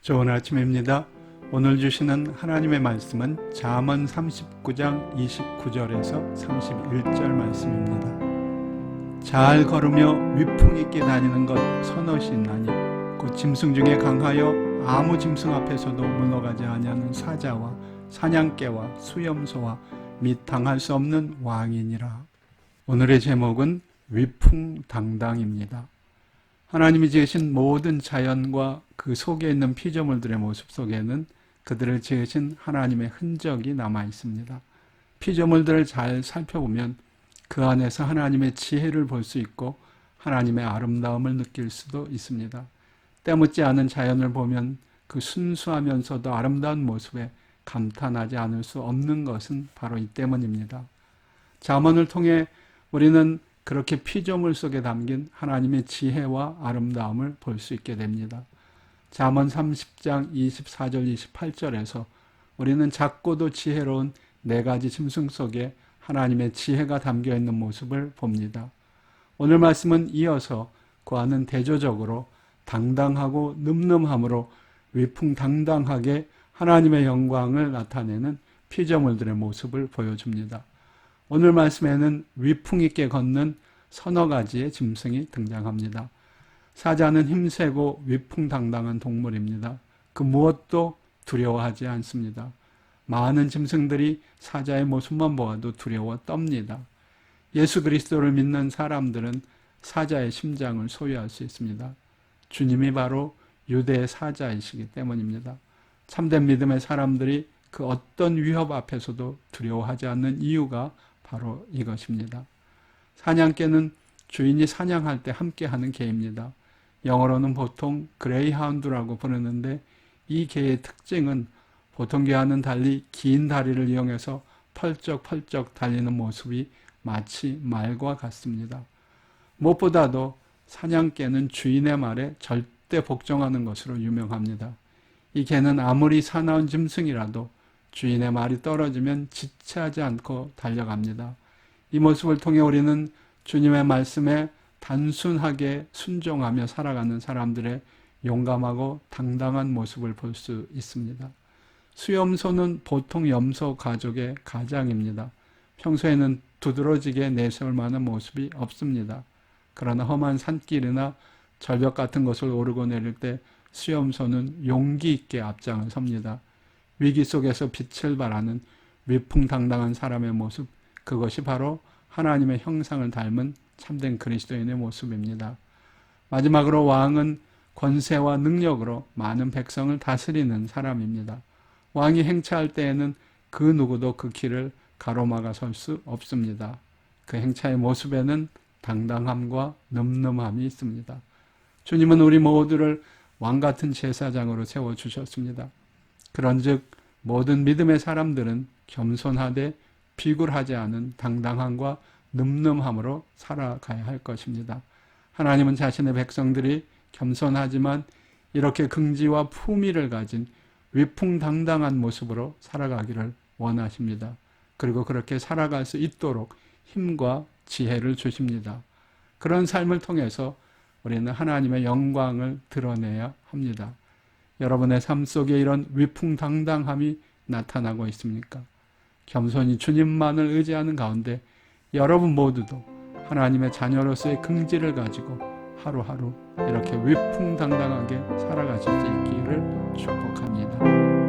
좋은 아침입니다. 오늘 주시는 하나님의 말씀은 잠언 39장 29절에서 31절 말씀입니다. 잘 걸으며 위풍 있게 다니는 것 선엇이 있나니 곧 짐승 중에 강하여 아무 짐승 앞에서도 물러가지 아니하는 사자와 사냥개와 수염소와 및 당할 수 없는 왕이니라. 오늘의 제목은 위풍당당입니다. 하나님이 지으신 모든 자연과 그 속에 있는 피조물들의 모습 속에는 그들을 지으신 하나님의 흔적이 남아 있습니다. 피조물들을 잘 살펴보면 그 안에서 하나님의 지혜를 볼 수 있고 하나님의 아름다움을 느낄 수도 있습니다. 때묻지 않은 자연을 보면 그 순수하면서도 아름다운 모습에 감탄하지 않을 수 없는 것은 바로 이 때문입니다. 잠언을 통해 우리는 그렇게 피조물 속에 담긴 하나님의 지혜와 아름다움을 볼 수 있게 됩니다. 잠언 30장 24절 28절에서 우리는 작고도 지혜로운 4가지 짐승 속에 하나님의 지혜가 담겨 있는 모습을 봅니다. 오늘 말씀은 이어서 그와는 대조적으로 당당하고 늠름함으로 위풍당당하게 하나님의 영광을 나타내는 피조물들의 모습을 보여줍니다. 오늘 말씀에는 위풍 있게 걷는 서너 가지의 짐승이 등장합니다. 사자는 힘세고 위풍당당한 동물입니다. 그 무엇도 두려워하지 않습니다. 많은 짐승들이 사자의 모습만 보아도 두려워 떱니다. 예수 그리스도를 믿는 사람들은 사자의 심장을 소유할 수 있습니다. 주님이 바로 유대의 사자이시기 때문입니다. 참된 믿음의 사람들이 그 어떤 위협 앞에서도 두려워하지 않는 이유가 바로 이것입니다. 사냥개는 주인이 사냥할 때 함께하는 개입니다. 영어로는 보통 그레이하운드라고 부르는데 이 개의 특징은 보통 개와는 달리 긴 다리를 이용해서 펄쩍펄쩍 달리는 모습이 마치 말과 같습니다. 무엇보다도 사냥개는 주인의 말에 절대 복종하는 것으로 유명합니다. 이 개는 아무리 사나운 짐승이라도 주인의 말이 떨어지면 지체하지 않고 달려갑니다. 이 모습을 통해 우리는 주님의 말씀에 단순하게 순종하며 살아가는 사람들의 용감하고 당당한 모습을 볼 수 있습니다. 수염소는 보통 염소 가족의 가장입니다. 평소에는 두드러지게 내세울 만한 모습이 없습니다. 그러나 험한 산길이나 절벽 같은 곳을 오르고 내릴 때 수염소는 용기 있게 앞장을 섭니다. 위기 속에서 빛을 발하는 위풍당당한 사람의 모습, 그것이 바로 하나님의 형상을 닮은 참된 그리스도인의 모습입니다. 마지막으로 왕은 권세와 능력으로 많은 백성을 다스리는 사람입니다. 왕이 행차할 때에는 그 누구도 그 길을 가로막아 설 수 없습니다. 그 행차의 모습에는 당당함과 늠름함이 있습니다. 주님은 우리 모두를 왕같은 제사장으로 세워주셨습니다. 그런즉 모든 믿음의 사람들은 겸손하되 비굴하지 않은 당당함과 늠름함으로 살아가야 할 것입니다. 하나님은 자신의 백성들이 겸손하지만 이렇게 긍지와 품위를 가진 위풍당당한 모습으로 살아가기를 원하십니다. 그리고 그렇게 살아갈 수 있도록 힘과 지혜를 주십니다. 그런 삶을 통해서 우리는 하나님의 영광을 드러내야 합니다. 여러분의 삶 속에 이런 위풍당당함이 나타나고 있습니까? 겸손히 주님만을 의지하는 가운데 여러분 모두도 하나님의 자녀로서의 긍지를 가지고 하루하루 이렇게 위풍당당하게 살아가실 수 있기를 축복합니다.